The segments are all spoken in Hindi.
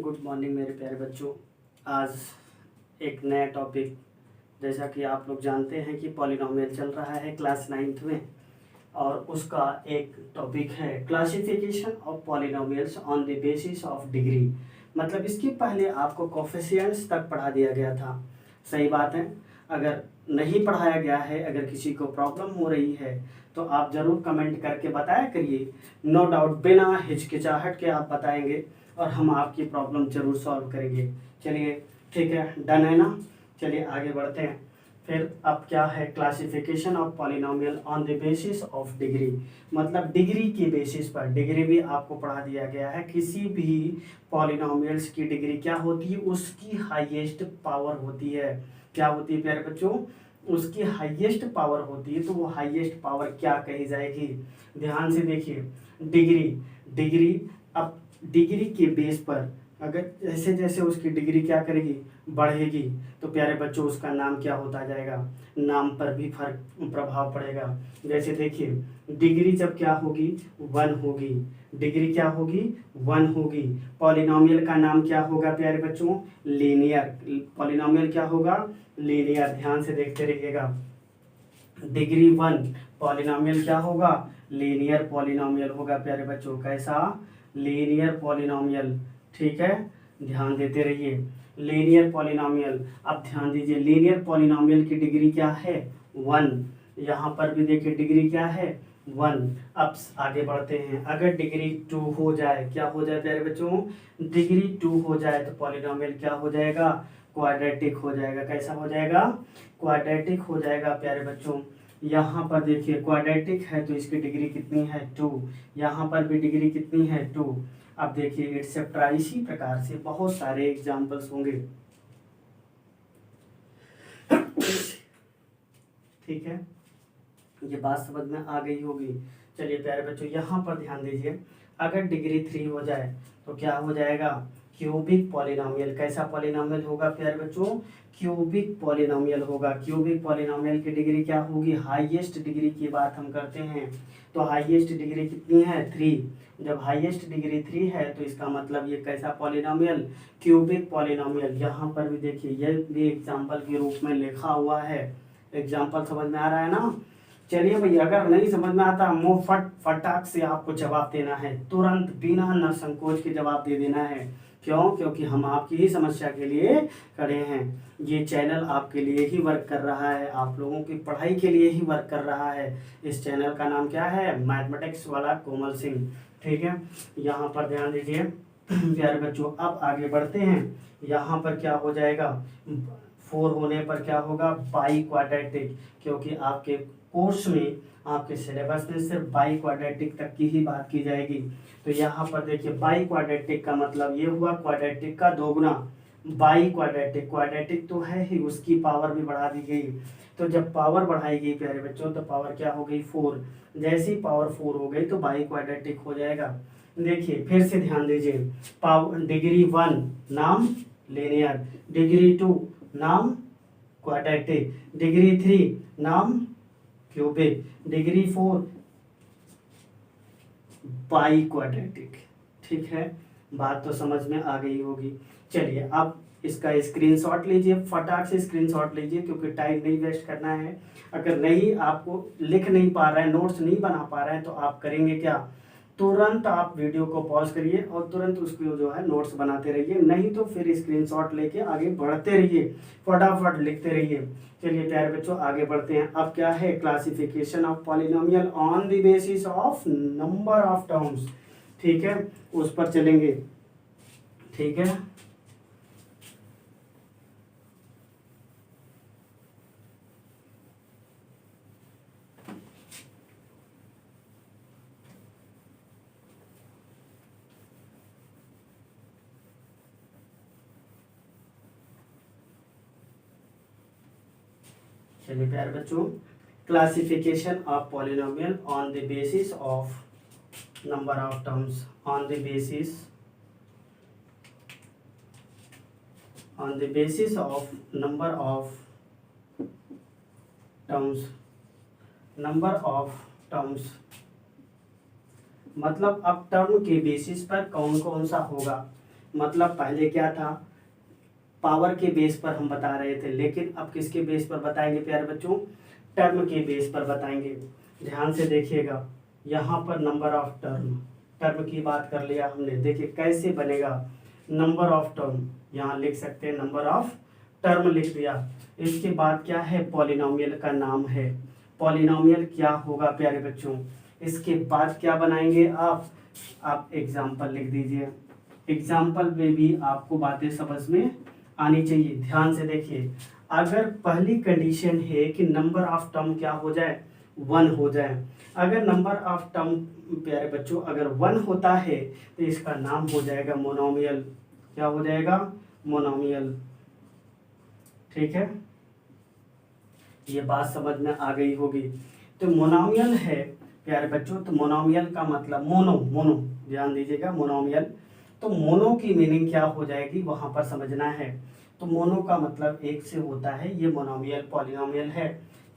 गुड मॉर्निंग मेरे प्यारे बच्चों। आज एक नया टॉपिक, जैसा कि आप लोग जानते हैं कि पॉलिनोमियल चल रहा है क्लास 9th में, और उसका एक टॉपिक है classification of polynomials on the basis of degree. मतलब इसके पहले आपको कोफिशिएंट्स तक पढ़ा दिया गया था। सही बात है। अगर नहीं पढ़ाया गया है, अगर किसी को प्रॉब्लम हो रही है तो आप ज़रूर कमेंट करके बताया करिए। नो डाउट, बिना हिचकिचाहट के आप बताएंगे और हम आपकी प्रॉब्लम जरूर सॉल्व करेंगे। चलिए ठीक है, डन है ना। चलिए आगे बढ़ते हैं। फिर अब क्या है, classification of polynomial on the basis of degree. मतलब डिग्री की बेसिस पर, डिग्री भी आपको पढ़ा दिया गया है। किसी भी पॉलिनोमियल्स की डिग्री क्या होती है, उसकी हाईएस्ट पावर होती है। क्या होती है प्यारे बच्चों, उसकी हाईएस्ट पावर होती है। तो वो हाईएस्ट पावर क्या कही जाएगी, ध्यान से देखिए। डिग्री, डिग्री अब डिग्री के बेस पर अगर जैसे जैसे उसकी डिग्री क्या करेगी, बढ़ेगी, तो प्यारे बच्चों उसका नाम क्या होता जाएगा, नाम पर भी फर्क प्रभाव पड़ेगा। जैसे देखिए, डिग्री जब क्या होगी, 1 होगी। डिग्री क्या होगी, 1 होगी। पॉलिनोमियल का नाम क्या होगा प्यारे बच्चों, लीनियर। पॉलिनोमियल क्या होगा, लीनियर। ध्यान से देखते रहिएगा। डिग्री 1 पॉलिनोमियल क्या होगा, लीनियर पॉलिनोमियल होगा प्यारे बच्चों। कैसा, लीनियर पॉलिनोमियल। ठीक है, ध्यान देते रहिए। लीनियर पॉलिनोमियल, अब ध्यान दीजिए, लीनियर पॉलिनोमियल की डिग्री क्या है, 1। यहाँ पर भी देखिए डिग्री क्या है, 1। अब आगे बढ़ते हैं। अगर डिग्री 2 हो जाए, क्या हो जाए प्यारे बच्चों, डिग्री 2 हो जाए तो पॉलिनोमियल क्या हो जाएगा, क्वाड्रेटिक हो जाएगा। कैसा हो जाएगा, क्वाड्रेटिक हो जाएगा प्यारे बच्चों। यहाँ पर देखिए क्वाड्रेटिक है तो इसकी डिग्री कितनी है, 2। यहाँ पर भी डिग्री कितनी है, 2। अब देखिए एटसेट्रा, इसी प्रकार से बहुत सारे एग्जाम्पल्स होंगे। ठीक है, ये बात समझ में आ गई होगी। चलिए प्यारे बच्चों, यहाँ पर ध्यान दीजिए। अगर डिग्री 3 हो जाए तो क्या हो जाएगा, क्यूबिक पॉलिनोमियल। कैसा पॉलिनोमियल होगा प्यारे बच्चों, क्यूबिक पॉलिनोमियल होगा। क्यूबिक पॉलिनोमियल की डिग्री क्या होगी, हाईएस्ट डिग्री की बात हम करते हैं तो हाईएस्ट डिग्री कितनी है, 3। जब हाईएस्ट डिग्री 3 है तो इसका मतलब ये कैसा पॉलिनोमियल, क्यूबिक पॉलिनोमियल। यहाँ पर भी देखिए, ये भी एग्जाम्पल के रूप में लिखा हुआ है। एग्जाम्पल समझ में आ रहा है ना। चलिए भैया, अगर नहीं समझ में आता, मुंह फटाक से आपको जवाब देना है, तुरंत बिना न संकोच के जवाब दे देना है। क्यों, क्योंकि हम आपकी ही समस्या के लिए खड़े हैं। ये चैनल आपके लिए ही वर्क कर रहा है, आप लोगों की पढ़ाई के लिए ही वर्क कर रहा है। इस चैनल का नाम क्या है, मैथमेटिक्स वाला कोमल सिंह। ठीक है, यहाँ पर ध्यान दीजिए प्यारे बच्चों। अब आगे बढ़ते हैं। यहाँ पर क्या हो जाएगा, 4 होने पर क्या होगा, बाई क्वाड्रेटिक। क्योंकि आपके कोर्स में, आपके सिलेबस में सिर्फ बाई क्वाड्रेटिक तक की ही बात की जाएगी। तो यहाँ पर देखिए, बाई क्वाड्रेटिक का मतलब ये हुआ क्वाड्रेटिक का दोगुना। बाई क्वाड्रेटिक, क्वाड्रेटिक तो है ही, उसकी पावर भी बढ़ा दी गई। तो जब पावर बढ़ाई गई प्यारे बच्चों तो पावर क्या हो गई, 4। जैसी पावर 4 हो गई तो बाई क्वाड्रेटिक हो जाएगा। देखिए फिर से ध्यान दीजिए, पावर डिग्री 1 नाम लीनियर, डिग्री 2 नाम क्वाड्रेटिक, डिग्री 3 नाम क्यूबिक, डिग्री 4 बाई क्वाड्रेटिक। ठीक है, बात तो समझ में आ गई होगी। चलिए अब इसका स्क्रीनशॉट लीजिए, फटाक से स्क्रीनशॉट लीजिए, क्योंकि टाइम नहीं वेस्ट करना है। अगर नहीं, आपको लिख नहीं पा रहा है, नोट्स नहीं बना पा रहे हैं, तो आप करेंगे क्या, तुरंत आप वीडियो को पॉज करिए और तुरंत उसको जो है नोट्स बनाते रहिए। नहीं तो फिर स्क्रीनशॉट लेके आगे बढ़ते रहिए, फटाफट लिखते रहिए। चलिए प्यारे बच्चों आगे बढ़ते हैं। अब क्या है, classification of polynomial on the basis of number of terms. ठीक है, उस पर चलेंगे। ठीक है, चलिए प्यारे बच्चों, classification of polynomial on the basis of number of terms, on the basis of number of terms, number of terms मतलब अब टर्म के बेसिस पर कौन कौन सा होगा। मतलब पहले क्या था, पावर के बेस पर हम बता रहे थे, लेकिन अब किसके बेस पर बताएंगे प्यारे बच्चों, टर्म के बेस पर बताएंगे। ध्यान से देखिएगा, यहाँ पर नंबर ऑफ टर्म, टर्म की बात कर लिया हमने। देखिए कैसे बनेगा, नंबर ऑफ टर्म, यहाँ लिख सकते हैं नंबर ऑफ टर्म लिख दिया। इसके बाद क्या है, पॉलिनोमियल का नाम है। पॉलिनोमियल क्या होगा प्यारे बच्चों, इसके बाद क्या बनाएंगे आप एग्जाम्पल लिख दीजिए। एग्जाम्पल में भी आपको बातें समझ में आनी चाहिए। ध्यान से देखिए, अगर पहली कंडीशन है कि नंबर ऑफ टर्म क्या हो जाए, 1 हो जाए। अगर नंबर ऑफ टर्म प्यारे बच्चों अगर 1 होता है तो इसका नाम हो जाएगा मोनोमियल। क्या हो जाएगा, मोनोमियल। ठीक है, ये बात समझ में आ गई होगी। तो मोनोमियल है प्यारे बच्चों, तो मोनोमियल का मतलब मोनो, ध्यान दीजिएगा, मोनोमियल। तो मोनो की मीनिंग क्या हो जाएगी वहां पर समझना है। तो मोनो का मतलब एक से होता है, ये मोनोमियल पॉलिनोमियल है।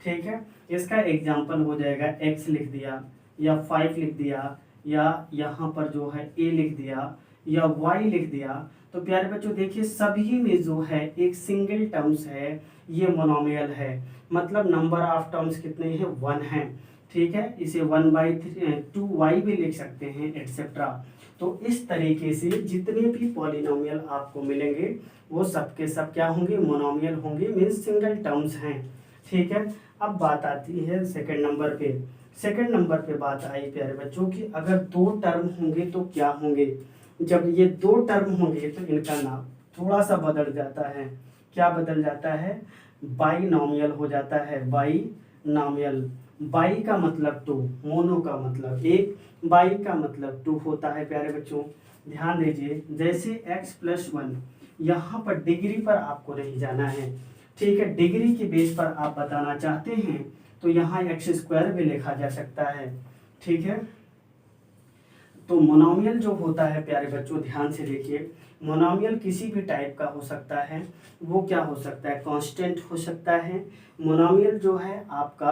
ठीक है, इसका एग्जाम्पल हो जाएगा x लिख दिया, या 5 लिख दिया, या यहाँ पर जो है a लिख दिया, या y लिख दिया। तो प्यारे बच्चों देखिए, सभी में जो है एक सिंगल टर्म्स है, ये मोनोमियल है। मतलब नंबर ऑफ टर्म्स कितने हैं, 1 हैं। ठीक है, इसे 1/2y भी लिख सकते हैं, एटसेट्रा। तो इस तरीके से जितने भी पॉलिनोमियल आपको मिलेंगे वो सबके सब क्या होंगे, मोनोमियल होंगे, मीन्स सिंगल टर्म्स हैं। ठीक है, अब बात आती है सेकंड नंबर पे। सेकंड नंबर पे बात आई प्यारे बच्चों की, अगर 2 टर्म होंगे तो क्या होंगे। जब ये 2 टर्म होंगे तो इनका नाम थोड़ा सा बदल जाता है। क्या बदल जाता है, बाइनोमियल हो जाता है, बाइनोमियल। बाई का मतलब 2, मोनो का मतलब 1, बाई का मतलब 2 होता है प्यारे बच्चों। ध्यान दीजिए, जैसे x+1, यहाँ पर डिग्री पर आपको नहीं जाना है। ठीक है, डिग्री के बेस पर आप बताना चाहते हैं तो यहाँ x² भी लिखा जा सकता है। ठीक है, तो मोनोमियल जो होता है प्यारे बच्चों, ध्यान से देखिए, मोनोमियल किसी भी टाइप का हो सकता है। वो क्या हो सकता है, कांस्टेंट हो सकता है। मोनोमियल जो है आपका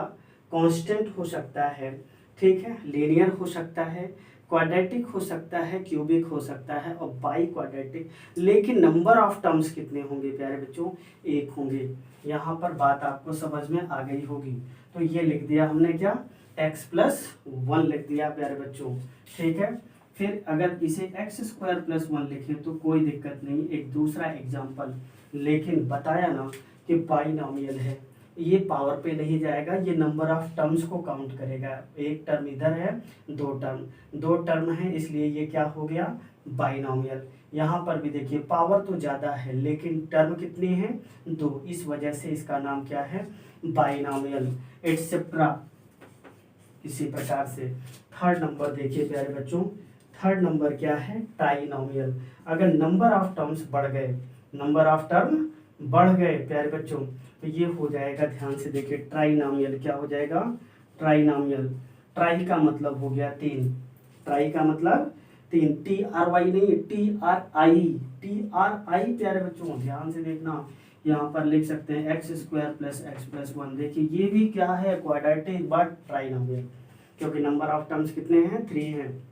कांस्टेंट हो सकता है। ठीक है, लीनियर हो सकता है, क्वाड्रेटिक हो सकता है, क्यूबिक हो सकता है, और बाई क्वाड्रेटिक। लेकिन नंबर ऑफ टर्म्स कितने होंगे प्यारे बच्चों, 1 होंगे। यहाँ पर बात आपको समझ में आ गई होगी। तो ये लिख दिया हमने, क्या, x+1 लिख दिया प्यारे बच्चों। ठीक है, फिर अगर इसे x² + 1 लिखें तो कोई दिक्कत नहीं, एक दूसरा एग्जाम्पल। लेकिन बताया ना कि बाइनोमियल है, ये पावर पे नहीं जाएगा, ये नंबर ऑफ टर्म्स को काउंट करेगा। एक टर्म इधर है, 2 टर्म है, इसलिए ये क्या हो गया, बाइनोमियल। यहाँ पर भी देखिए पावर तो ज़्यादा है लेकिन टर्म कितनी है, 2, इस वजह से इसका नाम क्या है, बाइनोमियल, एटसेट्रा। इसी प्रकार से थर्ड नंबर देखिए प्यारे बच्चों, थर्ड नंबर क्या है, ट्राइनोमियल। अगर नंबर ऑफ टर्म्स बढ़ गए, नंबर ऑफ टर्म बढ़ गए प्यारे बच्चों, तो ये हो जाएगा, ध्यान से देखिए, ट्राइनोमियल। क्या हो जाएगा, ट्राइनोमियल। ट्राई का मतलब हो गया 3, ट्राई का मतलब 3, TRY नहीं, TRI प्यारे बच्चों, ध्यान से देखना। यहाँ पर लिख सकते हैं x² + x+1। देखिए ये भी क्या है, क्वाड्रेटिक बट ट्राइनोमियल, क्योंकि नंबर ऑफ टर्म्स कितने हैं, 3 हैं।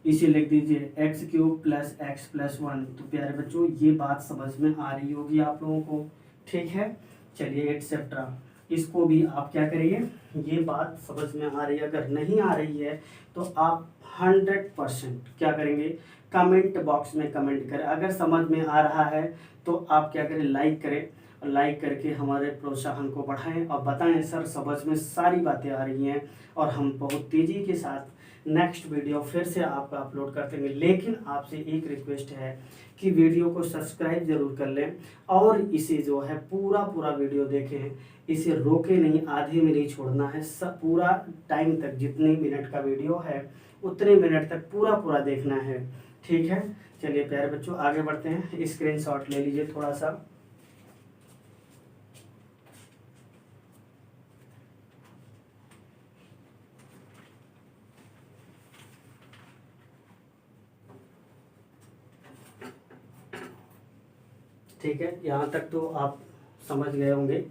इसे लिख दीजिए x³ + x+1। तो प्यारे बच्चों ये बात समझ में आ रही होगी आप लोगों को। ठीक है, चलिए एटसेट्रा, इसको भी आप क्या करिए, ये बात समझ में आ रही है। अगर नहीं आ रही है तो आप 100% क्या करेंगे, कमेंट बॉक्स में कमेंट करें। अगर समझ में आ रहा है तो आप क्या करें, लाइक करें, और लाइक करके हमारे प्रोत्साहन को बढ़ाएं और बताएं सर समझ में सारी बातें आ रही हैं, और हम बहुत तेज़ी के साथ नेक्स्ट वीडियो फिर से आपका अपलोड करते हैं। लेकिन आपसे एक रिक्वेस्ट है कि वीडियो को सब्सक्राइब जरूर कर लें, और इसे जो है पूरा वीडियो देखें, इसे रोके नहीं, आधे में नहीं छोड़ना है, सब पूरा टाइम तक, जितने मिनट का वीडियो है उतने मिनट तक पूरा देखना है। ठीक है, चलिए प्यारे बच्चों आगे बढ़ते हैं। स्क्रीनशॉट ले लीजिए थोड़ा सा। ठीक है, यहाँ तक तो आप समझ गए होंगे,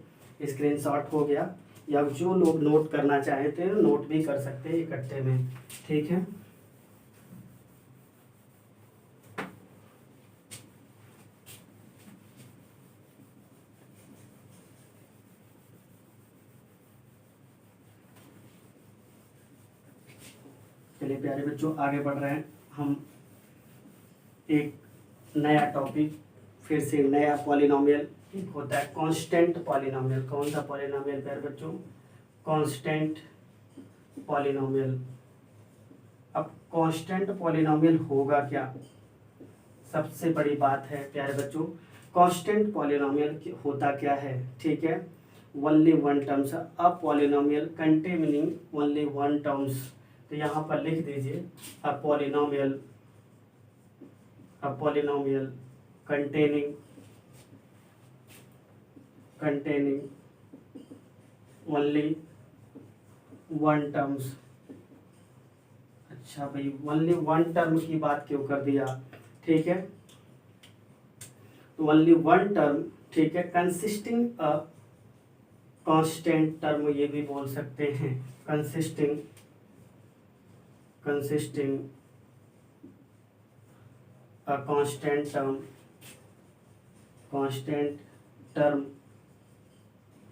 स्क्रीनशॉट हो गया, या जो लोग नोट करना चाहते हैं नोट भी कर सकते हैं इकट्ठे में। ठीक है, चलिए प्यारे बच्चों आगे बढ़ रहे हैं हम। एक नया टॉपिक, फिर से नया पॉलिनोमियल होता है कांस्टेंट पॉलिनोमियल। कौन सा पॉलिनोमियल प्यारे बच्चों? Constant polynomial. अब कांस्टेंट पॉलिनोमियल होगा क्या? सबसे बड़ी बात है प्यारे बच्चों, कांस्टेंट पॉलिनोमियल होता क्या है? ठीक है, only one terms, a polynomial containing only one terms. तो यहाँ पर लिख दीजिए a polynomial containing only one terms. अच्छा भाई, ओनली वन टर्म की बात क्यों कर दिया? ठीक है, तो ओनली वन टर्म, ठीक है, कंसिस्टिंग अ कांस्टेंट टर्म, ये भी बोल सकते हैं कंसिस्टिंग अ कांस्टेंट टर्म।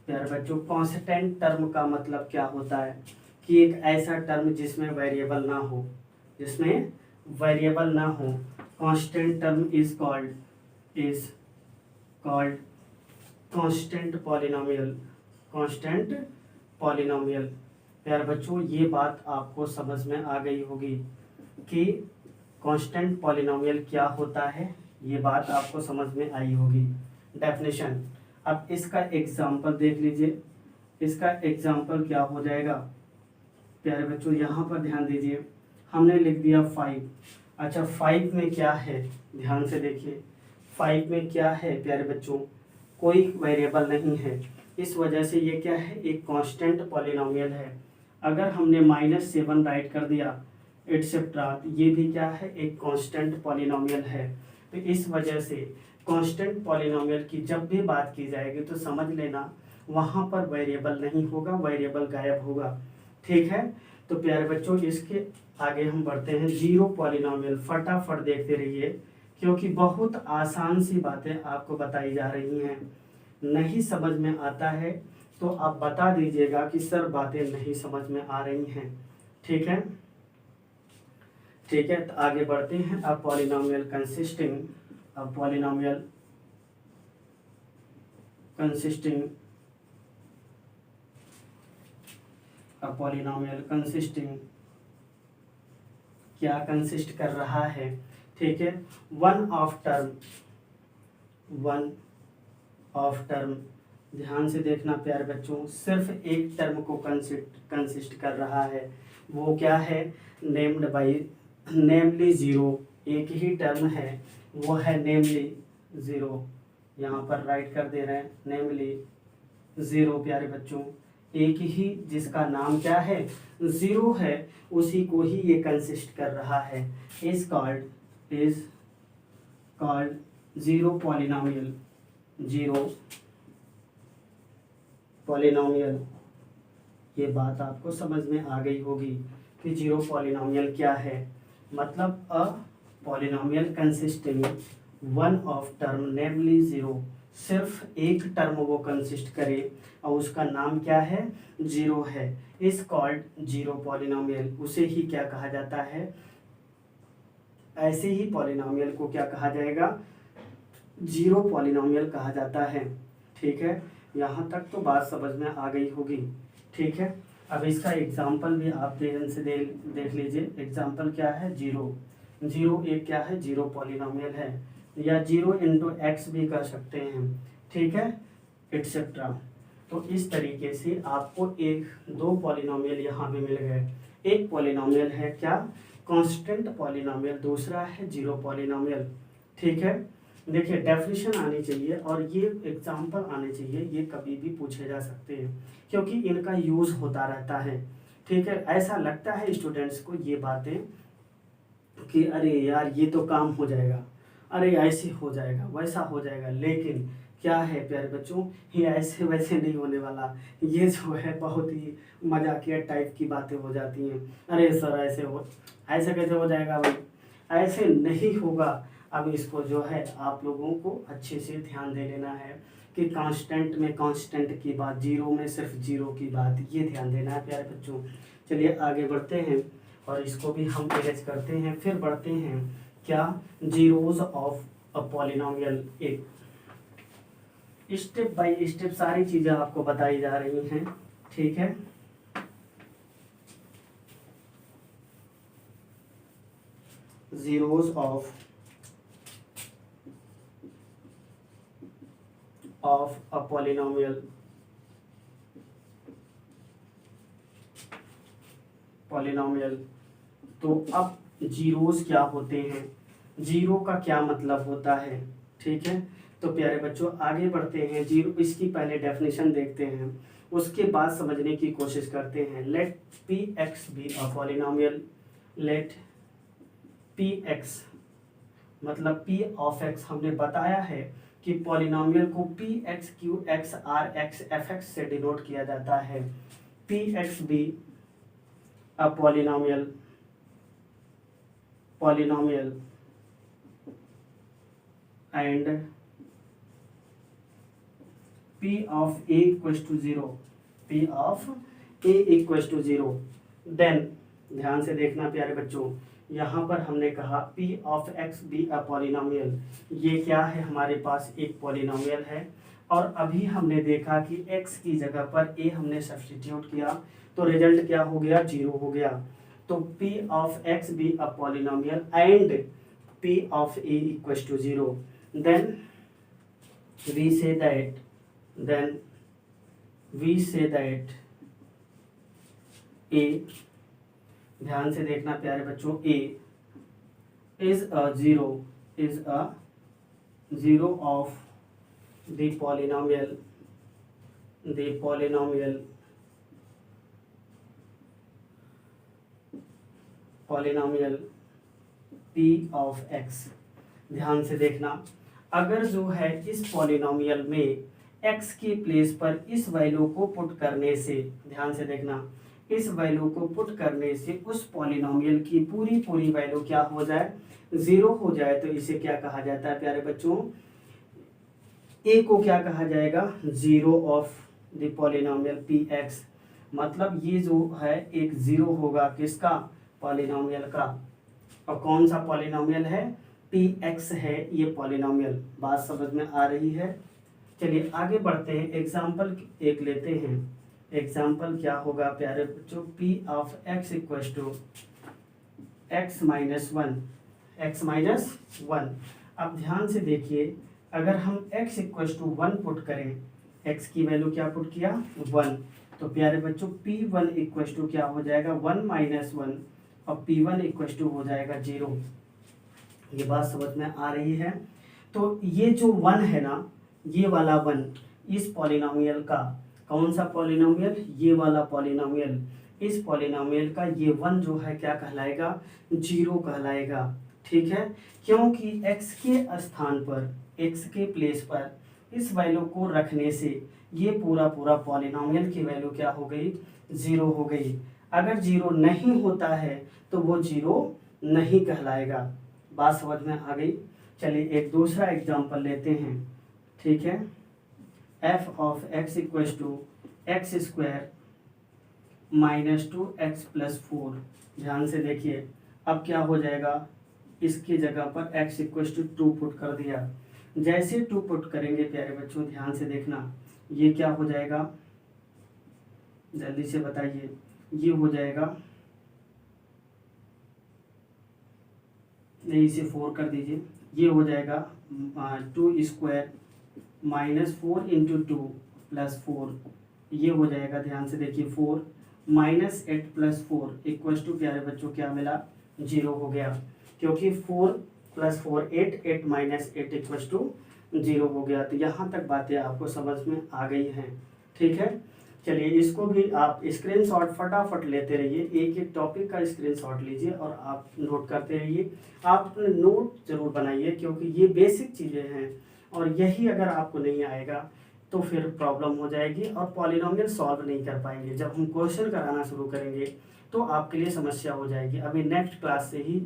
प्यारे बच्चों, कांस्टेंट टर्म का मतलब क्या होता है? कि एक ऐसा टर्म जिसमें वेरिएबल ना हो, constant term is called constant polynomial. प्यारे बच्चों, ये बात आपको समझ में आ गई होगी कि कांस्टेंट पॉलिनोमियल क्या होता है, ये बात आपको समझ में आई होगी। डेफिनेशन, अब इसका एग्जाम्पल देख लीजिए। इसका एग्जाम्पल क्या हो जाएगा प्यारे बच्चों? यहाँ पर ध्यान दीजिए, हमने लिख दिया 5। अच्छा, 5 में क्या है? ध्यान से देखिए, 5 में क्या है प्यारे बच्चों? कोई वेरिएबल नहीं है, इस वजह से ये क्या है? एक कांस्टेंट पॉलिनोमियल है। अगर हमने -7 राइट कर दिया एटसेट्रा, ये भी क्या है? एक कांस्टेंट पॉलिनोमियल है। तो इस वजह से कांस्टेंट पॉलिनोमियल की जब भी बात की जाएगी तो समझ लेना वहाँ पर वेरिएबल नहीं होगा, वेरिएबल गायब होगा। ठीक है, तो प्यारे बच्चों इसके आगे हम बढ़ते हैं। जीरो पॉलिनोमियल, फटाफट देखते रहिए क्योंकि बहुत आसान सी बातें आपको बताई जा रही हैं। नहीं समझ में आता है तो आप बता दीजिएगा कि सर बातें नहीं समझ में आ रही हैं। ठीक है, तो आगे बढ़ते हैं। अ पॉलिनोमियल कंसिस्टिंग क्या कंसिस्ट कर रहा है? ठीक है, वन ऑफ टर्म। ध्यान से देखना प्यारे बच्चों, सिर्फ एक टर्म को कंसिस्ट कर रहा है। वो क्या है? नेमली जीरो। एक ही टर्म है, वो है नेमली जीरो। यहाँ पर राइट कर दे रहे हैं नेमली जीरो। प्यारे बच्चों, एक ही जिसका नाम क्या है? जीरो है, उसी को ही ये कंसिस्ट कर रहा है। Is called zero polynomial. ये बात आपको समझ में आ गई होगी कि जीरो पॉलिनोमियल क्या है। मतलब a polynomial consisting one of term namely zero, सिर्फ एक टर्म वो कंसिस्ट करे और उसका नाम क्या है? जीरो है। इस कॉल्ड जीरो पॉलिनोमियल। उसे ही क्या कहा जाता है? ऐसे ही पॉलिनोमियल को क्या कहा जाएगा? जीरो पॉलिनोमियल कहा जाता है। ठीक है, यहाँ तक तो बात समझ में आ गई होगी। ठीक है, अब इसका एग्जाम्पल भी आप ध्यान से देख लीजिए। एग्जाम्पल क्या है? जीरो एक क्या है? जीरो पॉलिनोमियल है, या 0 × x भी कर सकते हैं। ठीक है, एटसेट्रा। तो इस तरीके से आपको दो पॉलिनोमियल यहाँ भी मिल गए। एक पॉलिनोमियल है क्या? कांस्टेंट पॉलिनोमियल, दूसरा है जीरो पॉलिनोमियल। ठीक है, देखिए डेफिनेशन आनी चाहिए और ये एग्जाम्पल आने चाहिए, ये कभी भी पूछे जा सकते हैं क्योंकि इनका यूज़ होता रहता है। ठीक है, ऐसा लगता है स्टूडेंट्स को ये बातें कि अरे यार ये तो काम हो जाएगा, अरे ऐसे हो जाएगा, वैसा हो जाएगा, लेकिन क्या है प्यारे बच्चों, ये ऐसे वैसे नहीं होने वाला। ये जो है बहुत ही मजाकिया टाइप की बातें हो जाती हैं। अरे सर ऐसे कैसे हो जाएगा भाई? ऐसे नहीं होगा। अब इसको जो है आप लोगों को अच्छे से ध्यान दे लेना है कि कांस्टेंट में कांस्टेंट की बात, जीरो में सिर्फ जीरो की बात, ये ध्यान देना है प्यारे बच्चों। चलिए आगे बढ़ते हैं। और इसको भी हम इरेज करते हैं। फिर बढ़ते हैं क्या, जीरोज ऑफ अ पॉलिनोमियल। एक स्टेप बाय स्टेप सारी चीज़ें आपको बताई जा रही हैं, ठीक है। जीरोज ऑफ अ पॉलिनोमियल, तो अब जीरोस क्या होते हैं, जीरो का क्या मतलब होता है, ठीक है। तो प्यारे बच्चों आगे बढ़ते हैं। जीरो, इसकी पहले डेफिनेशन देखते हैं, उसके बाद समझने की कोशिश करते हैं। Let P X be a polynomial. Let P X मतलब पी ऑफ एक्स, हमने बताया है कि पॉलिनोमियल को P X Q X R X F X से डिनोट किया जाता है। P X be a polynomial and p of a equals to 0, p of a equals to 0, then ध्यान से देखना प्यारे बच्चों, यहाँ पर हमने कहा p of x be a polynomial, ये क्या है, हमारे पास एक पॉलिनोमियल है। और अभी हमने देखा कि x की जगह पर a हमने सब्स्टिट्यूट किया तो रिजल्ट क्या हो गया, 0 हो गया। तो p of x be a polynomial and p of a equals to 0, then we say that a, ध्यान से देखना प्यारे बच्चों, a is a zero of the polynomial p of x। ध्यान से देखना, अगर जो है इस पॉलिनोमियल में x के प्लेस पर इस वैल्यू को पुट करने से, ध्यान से देखना, इस वैल्यू को पुट करने से उस पॉलिनोमियल की पूरी वैल्यू क्या हो जाए, 0 हो जाए, तो इसे क्या कहा जाता है प्यारे बच्चों, a को क्या कहा जाएगा, zero of the polynomial P X. मतलब ये जो है एक 0 होगा किसका, पॉलिनोमियल का। और कौन सा पॉलिनोमियल है, पी एक्स है ये पॉलिनोमियल। बात समझ में आ रही है। चलिए आगे बढ़ते हैं, एग्जाम्पल एक लेते हैं। एग्जाम्पल क्या होगा प्यारे बच्चों, p of x equal to x minus one. अब ध्यान से देखिए, अगर हम x इक्वल टू 1 पुट करें, x की वैल्यू क्या पुट किया, 1, तो प्यारे बच्चों p1 इक्वल टू क्या हो जाएगा, 1 माइनस 1, और p1 इक्वल टू हो जाएगा 0। ये बात समझ में आ रही है। तो ये जो 1 है ना, ये वाला 1 इस पॉलिनोमियल का, कौन सा पॉलिनोमियल, ये वाला पॉलिनोमियल, इस पॉलिनोमियल का ये 1 जो है क्या कहलाएगा, 0 कहलाएगा, ठीक है। क्योंकि x के स्थान पर, x के प्लेस पर इस वैल्यू को रखने से ये पूरा पॉलिनोमियल की वैल्यू क्या हो गई, 0 हो गई। अगर 0 नहीं होता है तो वो 0 नहीं कहलाएगा। बात समझ में आ गई। चलिए एक दूसरा एग्जांपल लेते हैं, ठीक है। f of x equal to X square minus 2x plus 4। ध्यान से देखिए, अब क्या हो जाएगा, इसकी जगह पर x इक्वल टू 2 पुट कर दिया। जैसे 2 पुट करेंगे प्यारे बच्चों, ध्यान से देखना, ये क्या हो जाएगा, जल्दी से बताइए, ये हो जाएगा, नहीं इसे 4 कर दीजिए, ये हो जाएगा 2 स्क्वायर माइनस 4 इंटू 2 प्लस 4, ये हो जाएगा, ध्यान से देखिए, 4 माइनस 8 प्लस 4 इक्वल टू प्यारे बच्चों क्या मिला, 0 हो गया। क्योंकि 4 प्लस 4 8, 8 माइनस 8 इक्वल टू 0 हो गया। तो यहाँ तक बातें आपको समझ में आ गई हैं, ठीक है। चलिए इसको भी आप स्क्रीनशॉट फटाफट लेते रहिए, एक एक टॉपिक का स्क्रीनशॉट लीजिए और आप नोट करते रहिए। आप अपने नोट जरूर बनाइए, क्योंकि ये बेसिक चीज़ें हैं और यही अगर आपको नहीं आएगा तो फिर प्रॉब्लम हो जाएगी और पॉलिनोमियल सॉल्व नहीं कर पाएंगे। जब हम क्वेश्चन कराना शुरू करेंगे तो आपके लिए समस्या हो जाएगी। अभी नेक्स्ट क्लास से ही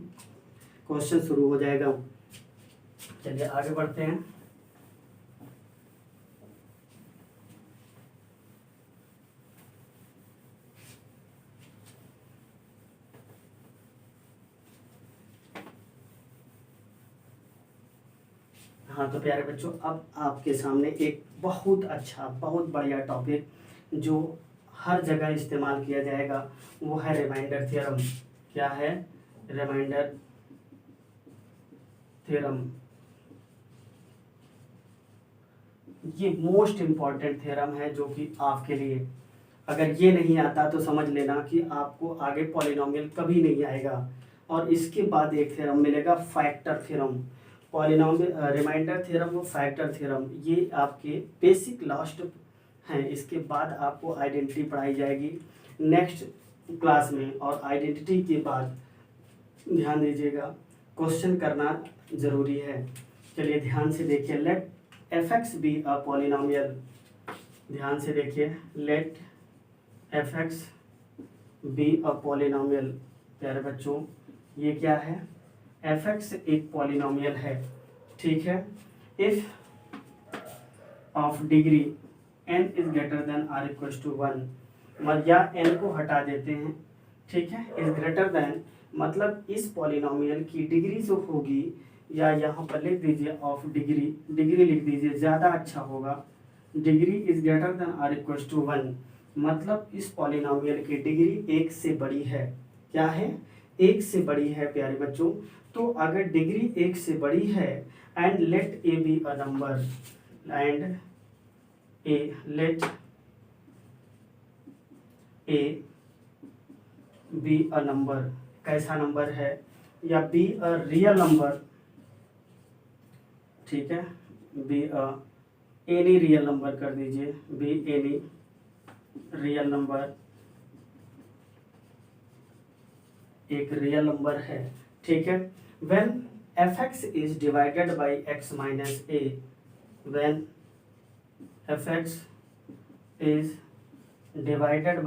क्वेश्चन शुरू हो जाएगा। चलिए आगे बढ़ते हैं। हाँ तो प्यारे बच्चों, अब आपके सामने एक बहुत अच्छा, बहुत बढ़िया टॉपिक जो हर जगह इस्तेमाल किया जाएगा वो है रिमाइंडर थ्योरम। क्या है? Remainder theorem. ये मोस्ट इम्पॉर्टेंट थ्योरम है जो कि आपके लिए, अगर ये नहीं आता तो समझ लेना कि आपको आगे पॉलिनोमियल कभी नहीं आएगा। और इसके बाद एक थ्योरम मिलेगा factor theorem. Polynomial remainder theorem और फैक्टर थ्योरम ये आपके बेसिक लास्ट हैं। इसके बाद आपको आइडेंटिटी पढ़ाई जाएगी नेक्स्ट क्लास में। और आइडेंटिटी के बाद ध्यान दीजिएगा, क्वेश्चन करना ज़रूरी है। चलिए ध्यान से देखिए, let F X be a polynomial. ध्यान से देखिए, let F X be a polynomial. प्यारे बच्चों, ये क्या है? एफ एक्स एक पॉलिनोमियल है, ठीक है। F of degree n is greater than or equal to 1, या n को हटा देते हैं, ठीक है। इज ग्रेटर देन मतलब इस पॉलिनोमियल की डिग्री जो होगी, या यहाँ पर लिख दीजिए ऑफ डिग्री, डिग्री लिख दीजिए, ज़्यादा अच्छा होगा। Degree is greater than or equal to 1 मतलब इस पॉलिनोमियल की डिग्री 1 से बड़ी है। क्या है? 1 से बड़ी है प्यारे बच्चों। तो अगर डिग्री 1 से बड़ी है and let A be a number, and A let A be a number, कैसा नंबर है? या बी अ रियल नंबर, ठीक है। Be a any real number कर दीजिए, बी एनी रियल नंबर, एक रियल नंबर है, ठीक है। When F x is divided by x minus A, when F x is divided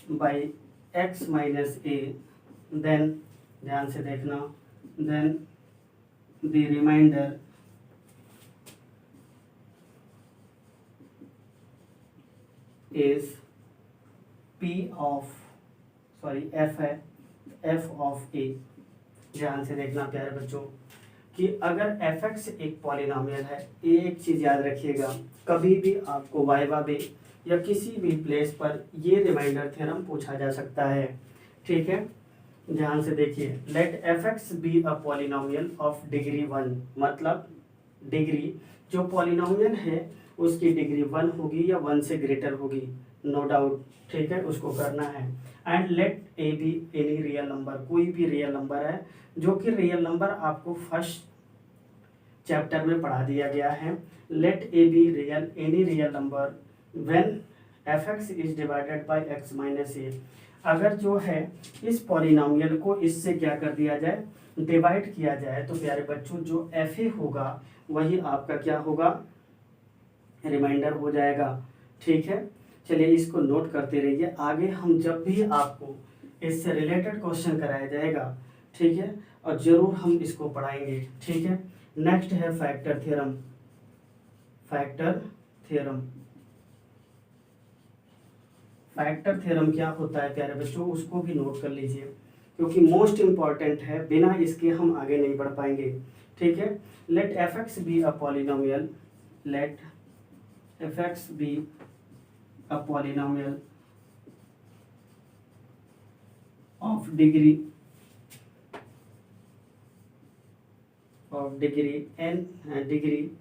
by x minus A, then ध्यान से देखना, then the remainder is P of, sorry F है, एफ ऑफ ए। ध्यान से देखना प्यारे बच्चों कि अगर एफ एक्स एक पॉलिनोमियल है, एक चीज़ याद रखिएगा, कभी भी आपको वाइवा में या किसी भी प्लेस पर ये रिमाइंडर थ्योरम पूछा जा सकता है, ठीक है। ध्यान से देखिए, let F X be a polynomial of degree 1 मतलब डिग्री जो पॉलिनोमियल है उसकी डिग्री 1 होगी या 1 से ग्रेटर होगी, नो डाउट, ठीक है, उसको करना है। And let A be any real number, कोई भी रियल नंबर है जो कि रियल नंबर आपको फर्स्ट चैप्टर में पढ़ा दिया गया है। Let A be real any real number when F x is divided by x minus a. अगर जो है इस पॉलिनोमियल को इससे क्या कर दिया जाए, डिवाइड किया जाए, तो प्यारे बच्चों जो एफ ए होगा वही आपका क्या होगा, रिमाइंडर हो जाएगा, ठीक है। चलिए इसको नोट करते रहिए, आगे हम जब भी आपको इससे रिलेटेड क्वेश्चन कराया जाएगा, ठीक है, और ज़रूर हम इसको पढ़ाएंगे, ठीक है। नेक्स्ट है factor theorem. Factor theorem, factor theorem क्या होता है प्यारे बच्चों, उसको भी नोट कर लीजिए क्योंकि मोस्ट इम्पॉर्टेंट है, बिना इसके हम आगे नहीं बढ़ पाएंगे, ठीक है। Let F X be a polynomial, let F X be a polynomial of degree n, degree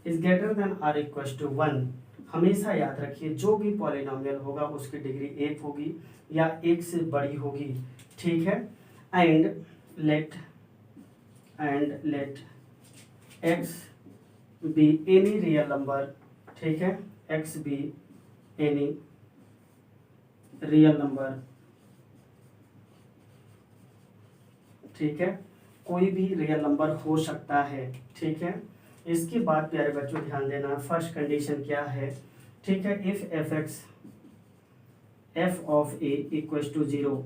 is greater than or equal to 1। हमेशा याद रखिए जो भी पॉलिनोमियल होगा उसकी डिग्री 1 होगी या 1 से बड़ी होगी, ठीक है। And late x B any real number, ठीक है, x B any real number, ठीक है, कोई भी रियल नंबर हो सकता है, ठीक है। इसके बाद प्यारे बच्चों ध्यान देना, फर्स्ट कंडीशन क्या है, ठीक है। If F X F of A equal to 0,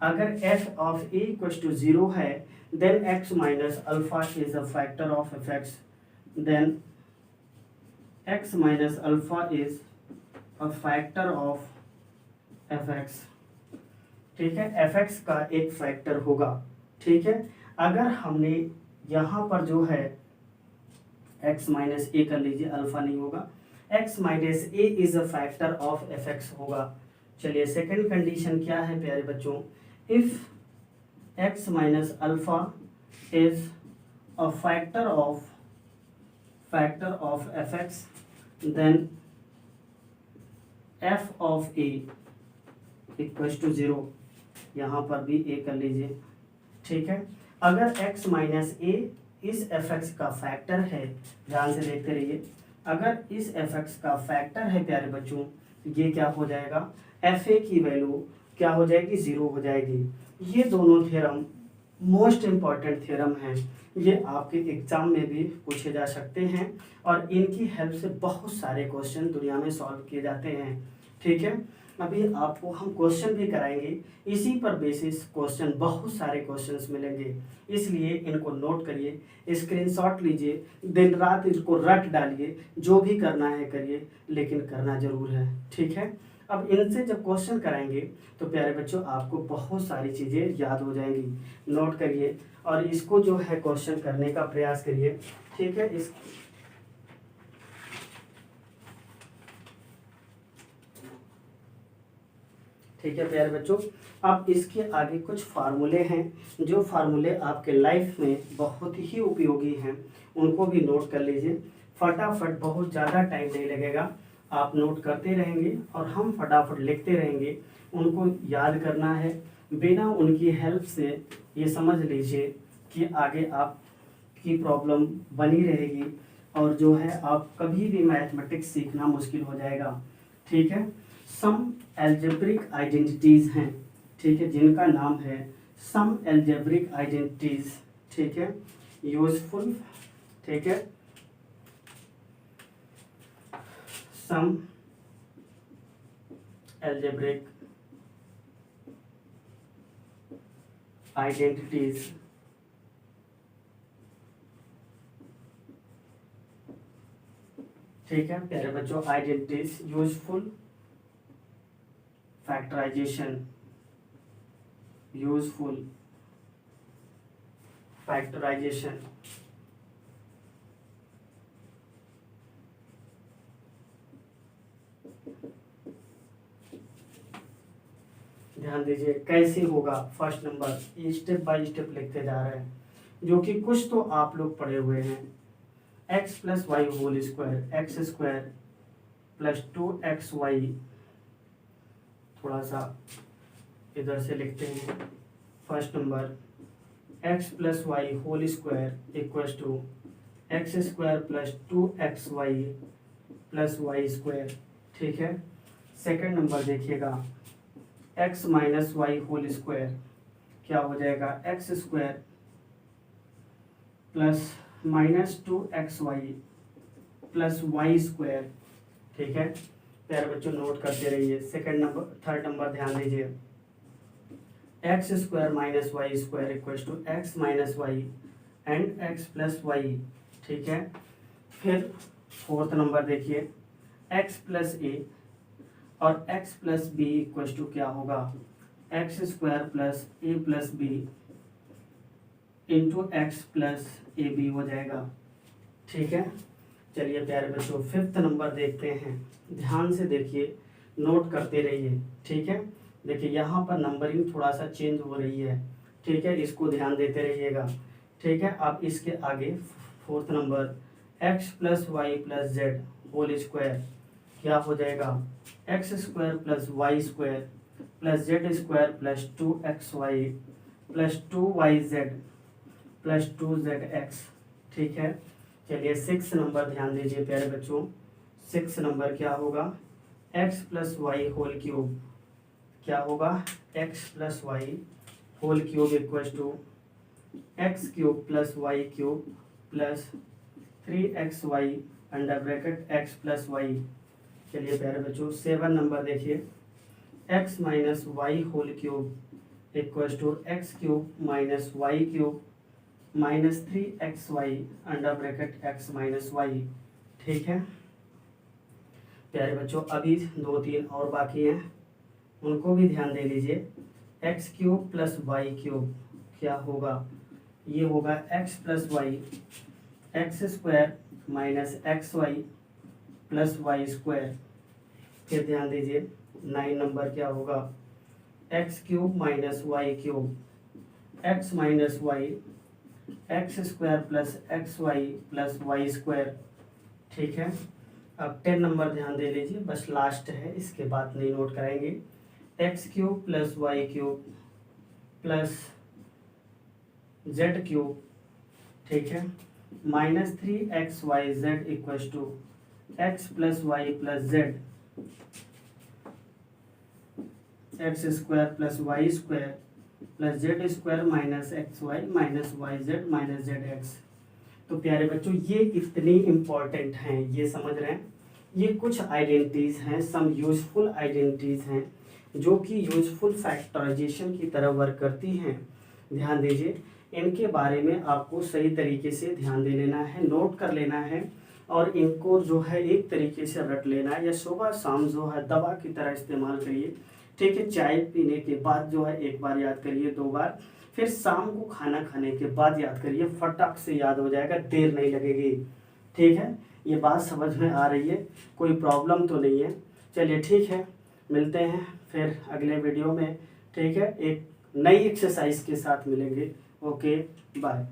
अगर F of A equal to 0 है then X minus alpha is a factor of F X, then X minus alpha is a factor of F X, ठीक है, एफ एक्स का एक फैक्टर होगा, ठीक है। अगर हमने यहाँ पर जो है x माइनस ए कर लीजिए, अल्फा नहीं होगा, x minus A is a factor of F X होगा। चलिए सेकंड कंडीशन क्या है प्यारे बच्चों, if x minus alpha is a factor of F X then f of a equal to 0, यहाँ पर भी a कर लीजिए, ठीक है। अगर x माइनस ए इस एफ एक्स का फैक्टर है, ध्यान से देखते रहिए, अगर इस एफ एक्स का फैक्टर है प्यारे बच्चों, ये क्या हो जाएगा, एफ ए की वैल्यू क्या हो जाएगी, 0 हो जाएगी। ये दोनों थ्योरम मोस्ट इम्पॉर्टेंट थ्योरम हैं, ये आपके एग्जाम में भी पूछे जा सकते हैं और इनकी हेल्प से बहुत सारे क्वेश्चन दुनिया में सॉल्व किए जाते हैं, ठीक है। अभी आपको हम क्वेश्चन भी कराएंगे, इसी पर बेसिस क्वेश्चन, बहुत सारे क्वेश्चंस मिलेंगे, इसलिए इनको नोट करिए, स्क्रीनशॉट लीजिए, दिन रात इसको रट डालिए, जो भी करना है करिए, लेकिन करना जरूर है, ठीक है। अब इनसे जब क्वेश्चन कराएंगे तो प्यारे बच्चों आपको बहुत सारी चीज़ें याद हो जाएंगी, नोट करिए और इसको जो है क्वेश्चन करने का प्रयास करिए, ठीक है। इस ठीक है प्यारे बच्चों, अब इसके आगे कुछ फार्मूले हैं, जो फार्मूले आपके लाइफ में बहुत ही उपयोगी हैं, उनको भी नोट कर लीजिए फटाफट, बहुत ज़्यादा टाइम नहीं लगेगा, आप नोट करते रहेंगे और हम फटाफट लिखते रहेंगे, उनको याद करना है। बिना उनकी हेल्प से ये समझ लीजिए कि आगे आपकी प्रॉब्लम बनी रहेगी और जो है आप कभी भी मैथमेटिक्स सीखना मुश्किल हो जाएगा, ठीक है। सम एल्जेब्रिक आइडेंटिटीज हैं, ठीक है, जिनका नाम है सम एल्जेब्रिक आइडेंटिटीज, ठीक है, यूजफुल, ठीक है, सम एल्जेब्रिक आइडेंटिटीज, ठीक है प्यारे बच्चों, identities, useful factorization, useful factorization, ध्यान दीजिए कैसे होगा, फर्स्ट नंबर, ये स्टेप बाय स्टेप लिखते जा रहे हैं, जो कि कुछ तो आप लोग पढ़े हुए हैं, x plus Y whole square, X square plus 2xy, थोड़ा सा इधर से लिखते हैं, first number x plus Y whole square equal to X square plus 2xy plus Y square, ठीक है। सेकंड नंबर देखिएगा, x minus Y whole square क्या हो जाएगा, X square plus minus 2xy plus Y square, ठीक है। प्यारे बच्चों नोट करते रहिए। सेकंड नंबर, थर्ड नंबर ध्यान दीजिए, X square minus Y square equal to X minus Y and X plus Y, ठीक है। फिर फोर्थ नंबर देखिए, एक्स प्लस ए और X plus B equal to क्या होगा, X square plus A plus B into X plus A B हो जाएगा, ठीक है। चलिए प्यारे बच्चों फिफ्थ नंबर देखते हैं, ध्यान से देखिए, नोट करते रहिए, ठीक है। देखिए यहाँ पर नंबरिंग थोड़ा सा चेंज हो रही है, ठीक है, इसको ध्यान देते रहिएगा, ठीक है। अब इसके आगे fourth number, X plus Y plus Z whole square क्या हो जाएगा, X square plus Y square plus Z square plus 2xy plus 2yz plus 2zx, ठीक है। चलिए सिक्स नंबर ध्यान दीजिए प्यारे बच्चों, सिक्स नंबर क्या होगा, x plus Y whole cube क्या होगा, x plus Y whole cube equal to X cube plus Y cube plus 3xy under bracket x plus Y. चलिए प्यारे बच्चों सेवन नंबर देखिए, x minus Y whole cube equal to X cube minus Y cube minus 3xy under bracket x minus Y, ठीक है। प्यारे बच्चों अभी दो तीन और बाकी हैं, उनको भी ध्यान दे लीजिए, X cube plus Y cube क्या होगा, ये होगा X plus Y X square minus x Y plus Y square. फिर ध्यान दीजिए 9 नंबर क्या होगा, X cube minus Y cube X minus Y X square plus X Y plus Y square. ठीक है, अब 10 नंबर ध्यान दे लीजिए, बस लास्ट है, इसके बाद नहीं नोट कराएंगे। X cube plus Y cube plus z cube, ठीक है, -3xyz equals to x plus Y plus z x square plus Y square plus Z square minus x y minus y z minus z x. तो प्यारे बच्चों ये इतनी इम्पॉर्टेंट हैं, ये समझ रहे हैं, ये कुछ आइडेंटिटीज हैं, सम यूजफुल आइडेंटिटीज हैं जो कि यूजफुल फैक्टराइजेशन की तरह वर्क करती हैं। ध्यान दीजिए, इनके बारे में आपको सही तरीके से ध्यान दे लेना है, नोट कर लेना है और इनको जो है एक तरीके से रट लेना है, या सुबह शाम जो है दवा की तरह इस्तेमाल करिए। ठीक है, चाय पीने के बाद जो है एक बार याद करिए, 2 बार, फिर शाम को खाना खाने के बाद याद करिए, फटाक से याद हो जाएगा, देर नहीं लगेगी। ठीक है, ये बात समझ में आ रही है, कोई प्रॉब्लम तो नहीं है। चलिए ठीक है, मिलते हैं फिर अगले वीडियो में। ठीक है, एक नई एक्सरसाइज के साथ मिलेंगे। Okay bye.